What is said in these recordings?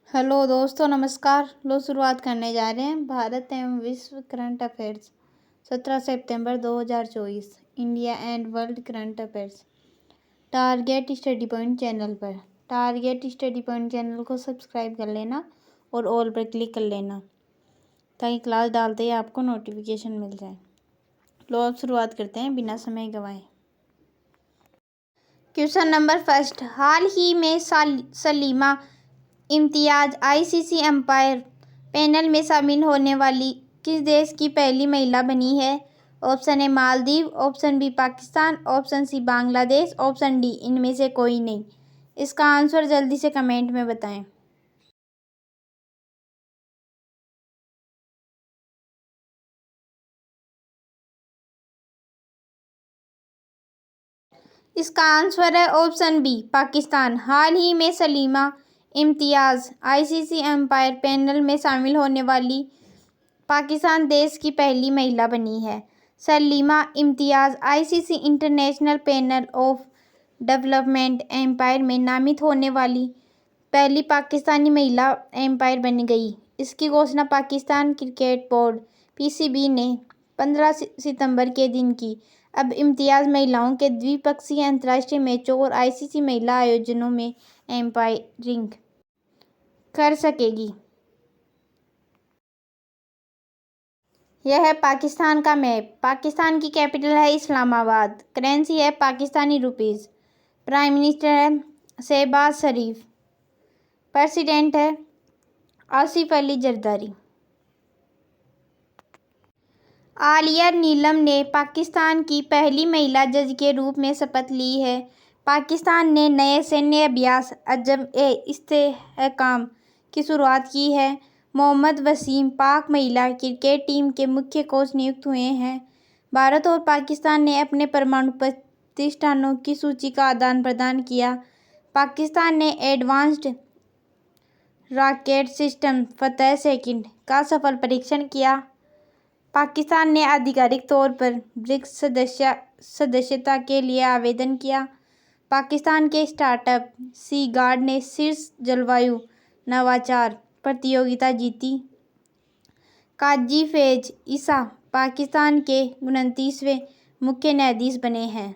Hello दोस्तों, नमस्कार। लो शुरुआत करने जा रहे हैं भारत एवं विश्व current affairs 17 September 2024 India and world current affairs target study point channel पर। टारगेट स्टडी पॉइंट चैनल को सब्सक्राइब कर लेना और ऑल पर क्लिक कर लेना ताकि क्लास डालते ही आपको नोटिफिकेशन मिल जाए। लो अब शुरुआत करते हैं बिना समय गंवाए। क्वेश्चन नंबर फर्स्ट, हाल ही में Salima Imtiaz ICC umpire panel में शामिल होने वाली किस देश की पहली महिला बनी है? Option A Maldives, option B Pakistan, option C Bangladesh, option D इनमें से कोई नहीं। इसका आंसर जल्दी से कमेंट में बताएं। इसका आंसर है ऑप्शन बी पाकिस्तान। हाल ही में Salima Imtiaz ICC umpire panel में शामिल होने वाली पाकिस्तान देश की पहली महिला बनी है। Salima Imtiaz ICC international panel of development umpire में नामित होने वाली पहली पाकिस्तानी महिला एम्पायर बन गई। इसकी घोषणा पाकिस्तान क्रिकेट बोर्ड पीसीबी ने 15 सितंबर के दिन की। अब इम्तियाज महिलाओं के द्विपक्षीय अंतर्राष्ट्रीय मैचों और आईसीसी महिला आयोजनों में एम्पायरिंग कर सकेगी। यह है पाकिस्तान का मैप। पाकिस्तान की कैपिटल है इस्लामाबाद। करेंसी है पाकिस्तानी रुपीस। प्राइम मिनिस्टर है शहबाज शरीफ। प्रेसिडेंट है आसिफ अली जरदारी। आलिया नीलम ने पाकिस्तान की पहली महिला जज के रूप में शपथ ली है। पाकिस्तान ने नए सैन्य अभ्यास अजम-ए-इस्तेहकाम की शुरुआत की है। मोहम्मद वसीम पाक महिला क्रिकेट टीम के मुख्य कोच नियुक्त हुए हैं। भारत और पाकिस्तान ने अपने परमाणु प्रतिष्ठानों की सूची का आदान प्रदान किया। पाकिस्तान ने एडवांस्ड रॉकेट सिस्टम फतह-2 का सफल परीक्षण किया। पाकिस्तान ने आधिकारिक तौर पर ब्रिक्स सदस्यता के लिए आवेदन किया। पाकिस्तान के स्टार्टअप सी गार्ड ने शीर्ष जलवायु नवाचार प्रतियोगिता जीती। काजी फैज ईसा पाकिस्तान के 29वें मुख्य न्यायाधीश बने हैं।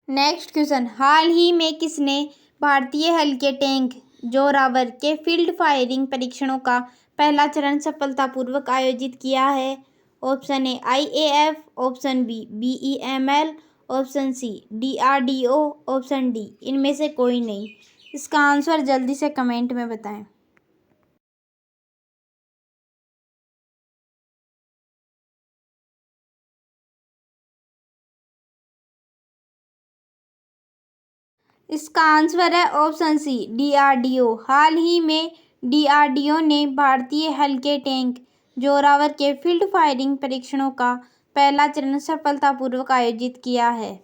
नेक्स्ट क्वेश्चन, हाल ही में किसने भारतीय हल्के टैंक जोरावर के फील्ड फायरिंग परीक्षणों का पहला चरण सफलतापूर्वक आयोजित किया है? Option A IAF, option B BEML, option C DRDO, option D इनमें से कोई नहीं। इसका आंसर जल्दी से कमेंट में बताएं। इसका आंसर है ऑप्शन सी डीआरडीओ। हाल ही में डीआरडीओ ने भारतीय हल्के टैंक जोरावर के फील्ड फायरिंग परीक्षणों का पहला चरण सफलतापूर्वक आयोजित किया है।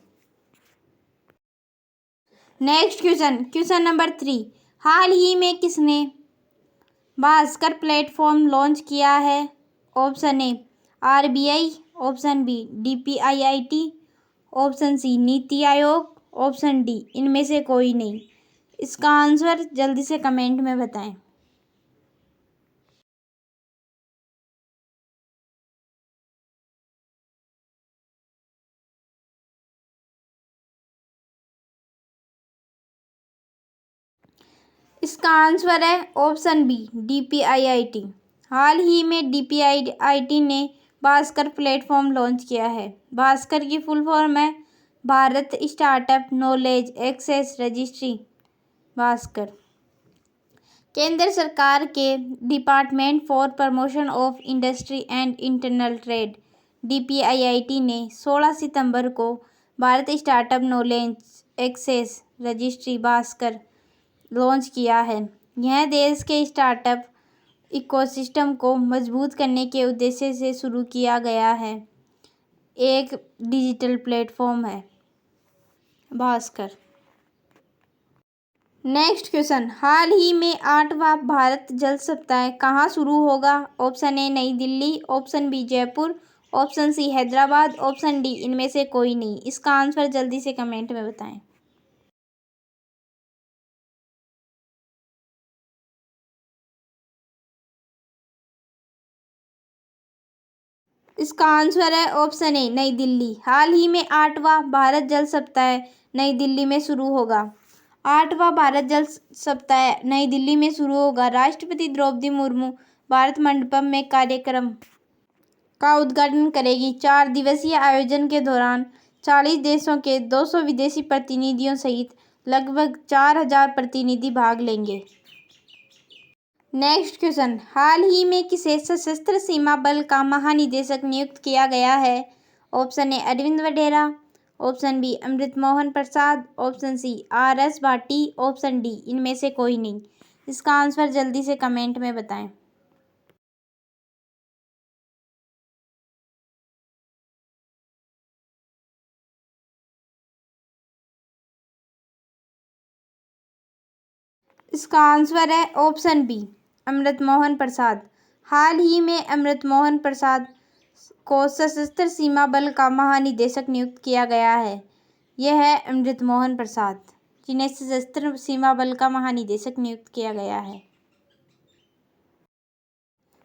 नेक्स्ट क्वेश्चन, क्वेश्चन नंबर 3, हाल ही में किसने भास्कर प्लेटफॉर्म लॉन्च किया है? Option A RBI, option B DPIIT, option C NITI Aayog, option D इनमें से कोई नहीं। इसका आंसर जल्दी से कमेंट में बताएं। इसका आंसर है ऑप्शन बी डीपीआईआईटी। हाल ही में डीपीआईआईटी ने भास्कर प्लेटफॉर्म लॉन्च किया है। भास्कर की फुल फॉर्म है Bharat startup knowledge access registry Bhaskar. केंद्र सरकार के department for promotion of industry and internal trade DPIIT ने 16 सितंबर को Bharat startup knowledge access registry Bhaskar launch किया है। यह देश के स्टार्टअप इकोसिस्टम को मजबूत करने के उद्देश्य से शुरू किया गया है एक डिजिटल प्लेटफॉर्म है भास्कर। नेक्स्ट क्वेश्चन, हाल ही में 8वां भारत जल सप्ताह कहाँ शुरू होगा? Option A New Delhi, option B Jaipur, option C Hyderabad, option D इनमें से कोई नहीं। इसका आंसर जल्दी से कमेंट में बताएं। इसका आंसर है ऑप्शन ए नई दिल्ली। हाल ही में 8वां भारत जल सप्ताह नई दिल्ली में शुरू होगा। 8वां भारत जल सप्ताह नई दिल्ली में शुरू होगा। राष्ट्रपति द्रौपदी मुर्मू भारत मंडपम में कार्यक्रम का उद्घाटन करेगी। 4 दिवसीय आयोजन के दौरान 40 देशों के 200 विदेशी प्रतिनिधियों सहित लगभग 4000 प्रतिनिधि भाग लेंगे। नेक्स्ट क्वेश्चन, हाल ही में किसे सशस्त्र सीमा बल का महानिदेशक नियुक्त किया गया है? Option A Arvind Vadhera, option B Amrit Mohan Prasad, option C RS Bhati, option D इनमें से कोई नहीं। इसका आंसर जल्दी से कमेंट में बताएं। इसका आंसर है ऑप्शन बी अमृत मोहन प्रसाद। हाल ही में अमृत मोहन प्रसाद को सशस्त्र सीमा बल का महानिदेशक नियुक्त किया गया है। यह है अमृत मोहन प्रसाद, जिन्हें सशस्त्र सीमा बल का महानिदेशक नियुक्त किया गया है।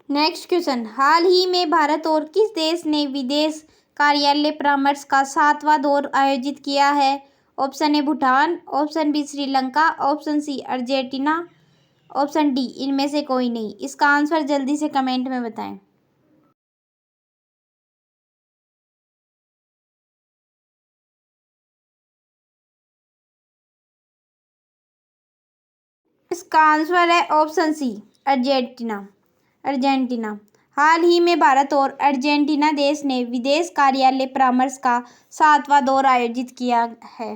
नेक्स्ट क्वेश्चन, हाल ही में भारत और किस देश ने विदेश कार्यालय परामर्श का 7वां दौर आयोजित किया है? Option A Bhutan, option B Sri Lanka, option C Argentina, option D इनमें से कोई नहीं। इसका आंसर जल्दी से कमेंट में बताएं। इसका आंसर है ऑप्शन सी अर्जेंटीना। अर्जेंटीना। हाल ही में भारत और अर्जेंटीना देश ने विदेश कार्यालय परामर्श का 7वां दौर आयोजित किया है।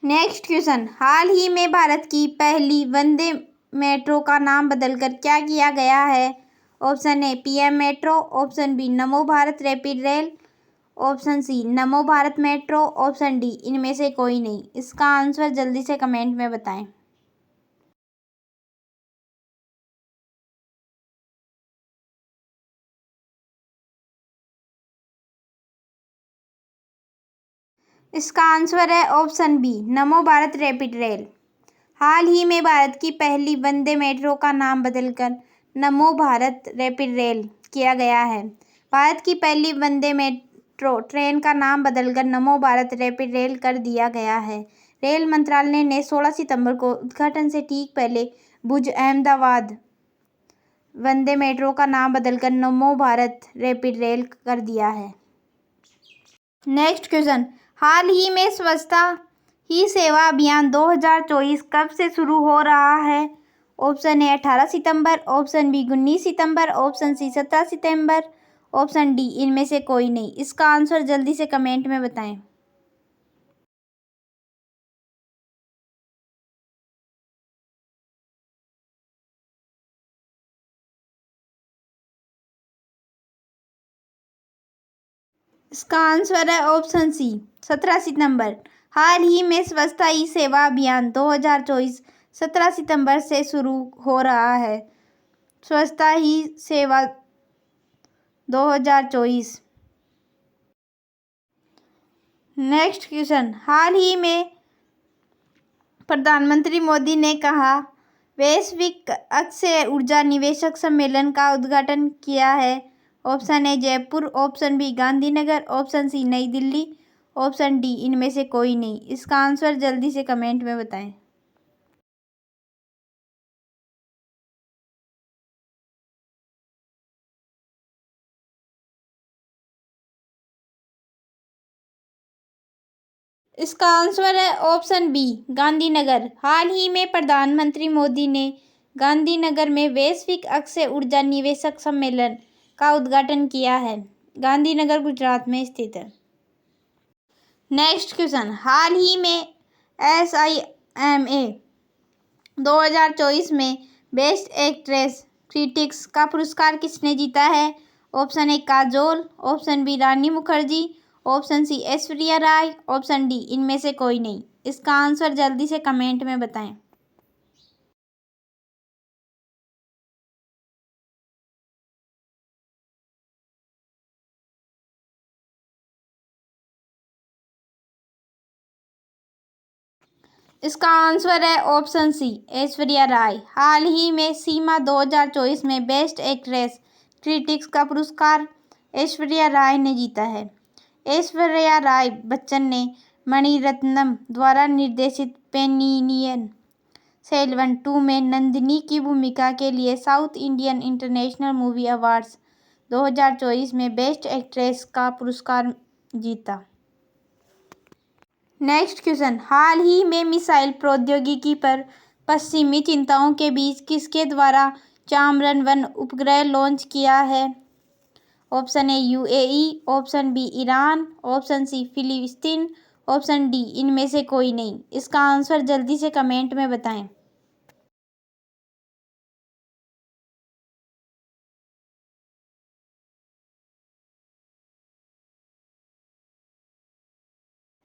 नेक्स्ट क्वेश्चन, हाल ही में भारत की पहली वंदे मेट्रो का नाम बदलकर क्या किया गया है? Option A PM metro, option B Namo Bharat rapid rail, option C Namo Bharat metro, option D इनमें से कोई नहीं। इसका आंसर जल्दी से कमेंट में बताएं। इसका आंसर है option B Namo Bharat rapid rail. हाल ही में भारत की पहली वंदे मेट्रो का नाम बदलकर नमो भारत रैपिड रेल किया गया है। भारत की पहली वंदे मेट्रो ट्रेन का नाम बदलकर नमो भारत रैपिड रेल कर दिया गया है। रेल मंत्रालय ने 16 सितंबर को उद्घाटन से ठीक पहले भुज अहमदाबाद वंदे मेट्रो का नाम बदलकर नमो भारत रैपिड रेल कर दिया है। नेक्स्ट क्वेश्चन, हाल ही में स्वच्छता ही सेवा अभियान 2024 कब से शुरू हो रहा है? ऑप्शन ए 18 सितंबर, ऑप्शन बी 19 सितंबर, ऑप्शन सी 17 सितंबर, ऑप्शन डी इनमें से कोई नहीं। इसका आंसर जल्दी से कमेंट में बताएं। इसका आंसर है ऑप्शन सी 17 सितंबर। हाल ही में स्वच्छता ही सेवा अभियान 2024 17 सितंबर से शुरू हो रहा है। स्वच्छता ही सेवा 2024। नेक्स्ट क्वेश्चन, हाल ही में प्रधानमंत्री मोदी ने कहा वैश्विक अक्षय ऊर्जा निवेशक सम्मेलन का उद्घाटन किया है। Option A Jaipur, option B Gandhinagar, option C New Delhi, option D इनमें से कोई नहीं। इसका आंसर जल्दी से कमेंट में बताएं। इसका आंसर है ऑप्शन बी गांधीनगर। हाल ही में प्रधानमंत्री मोदी ने गांधीनगर में वैश्विक अक्षय ऊर्जा निवेशक सम्मेलन का उद्घाटन किया है। गांधीनगर गुजरात में स्थित है। नेक्स्ट क्वेश्चन, हाल ही में SIMA 2024 में बेस्ट एक्ट्रेस क्रिटिक्स का पुरस्कार किसने जीता है? Option A Kajol, option B Rani Mukherjee, option C Aishwarya Rai, option D इनमें से कोई नहीं। इसका आंसर जल्दी से कमेंट में बताएं। इसका आंसर है ऑप्शन सी ऐश्वर्या राय। हाल ही में सीमा 2024 में बेस्ट एक्ट्रेस क्रिटिक्स का पुरस्कार ऐश्वर्या राय ने जीता है। ऐश्वर्या राय बच्चन ने मणिरत्नम द्वारा निर्देशित पेन्नियिन सेल्वन 2 में नंदिनी की भूमिका के लिए south Indian international movie awards 2024 में बेस्ट एक्ट्रेस का पुरस्कार जीता। नेक्स्ट क्वेश्चन, हाल ही में मिसाइल प्रौद्योगिकी पर पश्चिमी चिंताओं के बीच किसके द्वारा चांद्रयान-1 उपग्रह लॉन्च किया है? Option A UAE, option B Iran, option C फिलिस्तीन, ऑप्शन डी इनमें से कोई नहीं। इसका आंसर जल्दी से कमेंट में बताएं।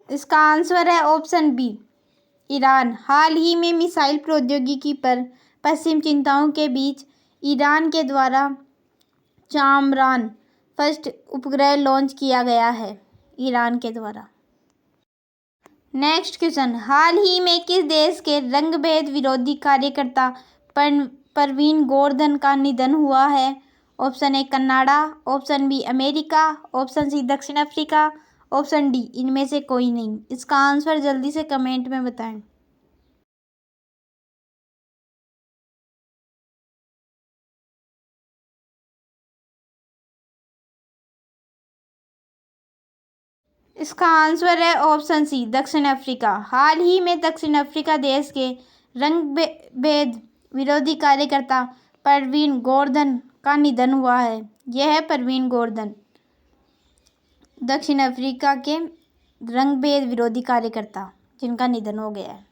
इसका आंसर है ऑप्शन बी ईरान। हाल ही में मिसाइल प्रौद्योगिकी पर पश्चिम चिंताओं के बीच ईरान के द्वारा चांद्रयान फर्स्ट उपग्रह लॉन्च किया गया है, ईरान के द्वारा। नेक्स्ट क्वेश्चन, हाल ही में किस देश के रंगभेद विरोधी कार्यकर्ता प्रवीण गोवर्धन का निधन हुआ है? Option A Canada, option B America, option C दक्षिण अफ्रीका, ऑप्शन डी इनमें से कोई नहीं। इसका आंसर जल्दी से कमेंट में बताएं। इसका आंसर है ऑप्शन सी दक्षिण अफ्रीका। हाल ही में दक्षिण अफ्रीका देश के रंगभेद विरोधी कार्यकर्ता प्रवीण गोवर्धन का निधन हुआ है। यह है प्रवीण गोवर्धन, दक्षिण अफ्रीका के रंगभेद विरोधी कार्यकर्ता जिनका निधन हो गया है।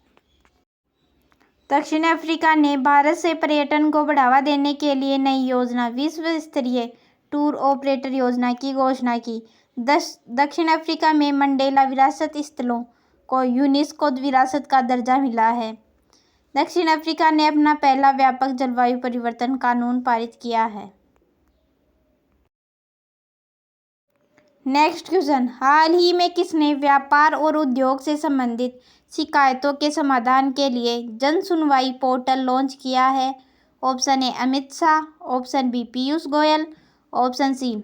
दक्षिण अफ्रीका ने भारत से पर्यटन को बढ़ावा देने के लिए नई योजना विश्व स्तरीय टूर ऑपरेटर योजना की घोषणा की। दक्षिण अफ्रीका में मंडेला विरासत स्थलों को यूनेस्को विरासत का दर्जा मिला है। दक्षिण अफ्रीका ने अपना पहला व्यापक जलवायु परिवर्तन कानून पारित किया है। नेक्स्ट क्वेश्चन, हाल ही में किसने व्यापार और उद्योग से संबंधित शिकायतों के समाधान के लिए जन सुनवाई पोर्टल लॉन्च किया है? Option A Amit Shah, option B Piyush Goyal, option C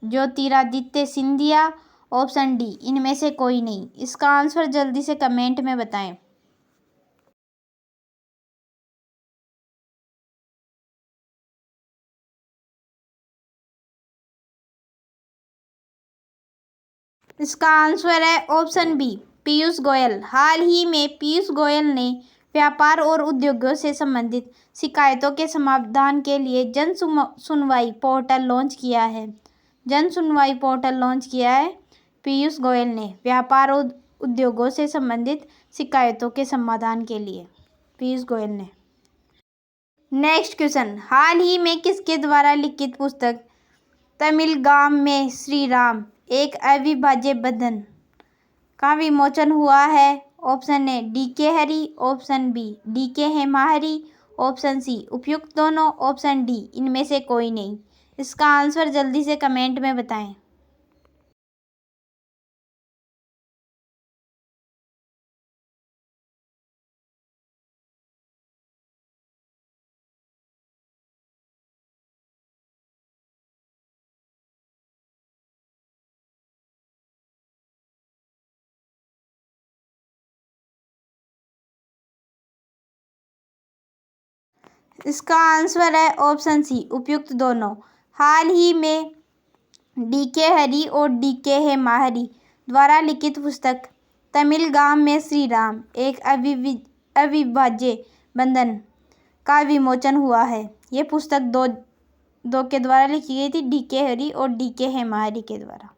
Jyotiraditya Scindia, option D इनमें से कोई नहीं। इसका आंसर जल्दी से कमेंट में बताएं। इसका आंसर है ऑप्शन बी पीयूष गोयल। हाल ही में पीयूष गोयल ने व्यापार और उद्योगों से संबंधित शिकायतों के समाधान के लिए जन सुनवाई पोर्टल लॉन्च किया है। जन सुनवाई पोर्टल लॉन्च किया है पीयूष गोयल ने व्यापार और उद्योगों से संबंधित शिकायतों के समाधान के लिए, पीयूष गोयल ने। नेक्स्ट क्वेश्चन, हाल ही में किसके द्वारा लिखित पुस्तक तमिलगाम में श्री राम एक अविभाज्य बंधन का विमोचन हुआ है? Option A DK. Hari, option B DK. Hemahari, option C उपयुक्त दोनों, ऑप्शन डी इनमें से कोई नहीं। इसका आंसर जल्दी से कमेंट में बताएं। इसका आंसर है ऑप्शन सी उपयुक्त दोनों। हाल ही में डी.के. हरि और डी.के. हेमाहरि द्वारा लिखित पुस्तक तमिलगाम में श्री राम एक अविभाज्य बंधन का विमोचन हुआ है। ये पुस्तक दो के द्वारा लिखी गई थी, डी.के. हरि और डी.के. हेमाहरि के द्वारा।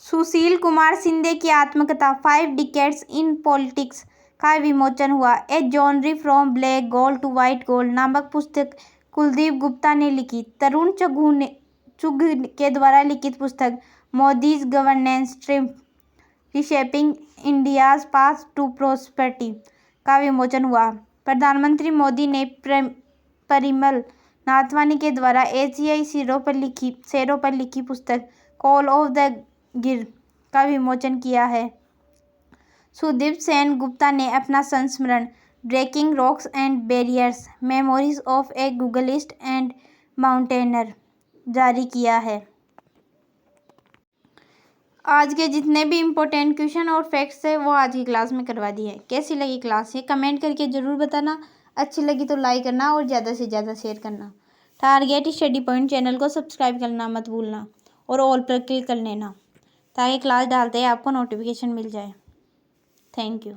सुशील कुमार शिंदे की आत्मकथा 5 डिकेड्स इन पॉलिटिक्स का विमोचन हुआ। A journey from black gold to white gold नामक पुस्तक कुलदीप गुप्ता ने लिखी। तरुण चुघ के द्वारा लिखित पुस्तक Modi's governance triumph reshaping India's path to prosperity का विमोचन हुआ। प्रधानमंत्री मोदी ने परिमल नाथवानी के द्वारा एशियाई शेरों पर लिखी पुस्तक कॉल ऑफ द गिर का विमोचन किया है। सुदीप सेन गुप्ता ने अपना संस्मरण breaking rocks and barriers memories of a Googlist and mountaineer जारी किया है। आज के जितने भी इम्पोर्टेंट क्वेश्चन और फैक्ट्स है वो आज की क्लास में करवा दिए हैं। कैसी लगी क्लास ये कमेंट करके ज़रूर बताना। अच्छी लगी तो लाइक करना और ज़्यादा से ज़्यादा शेयर करना। टारगेट स्टडी पॉइंट चैनल को सब्सक्राइब करना मत भूलना और ऑल पर क्लिक कर लेना ताकि क्लास डालते ही आपको नोटिफिकेशन मिल जाए। Thank you.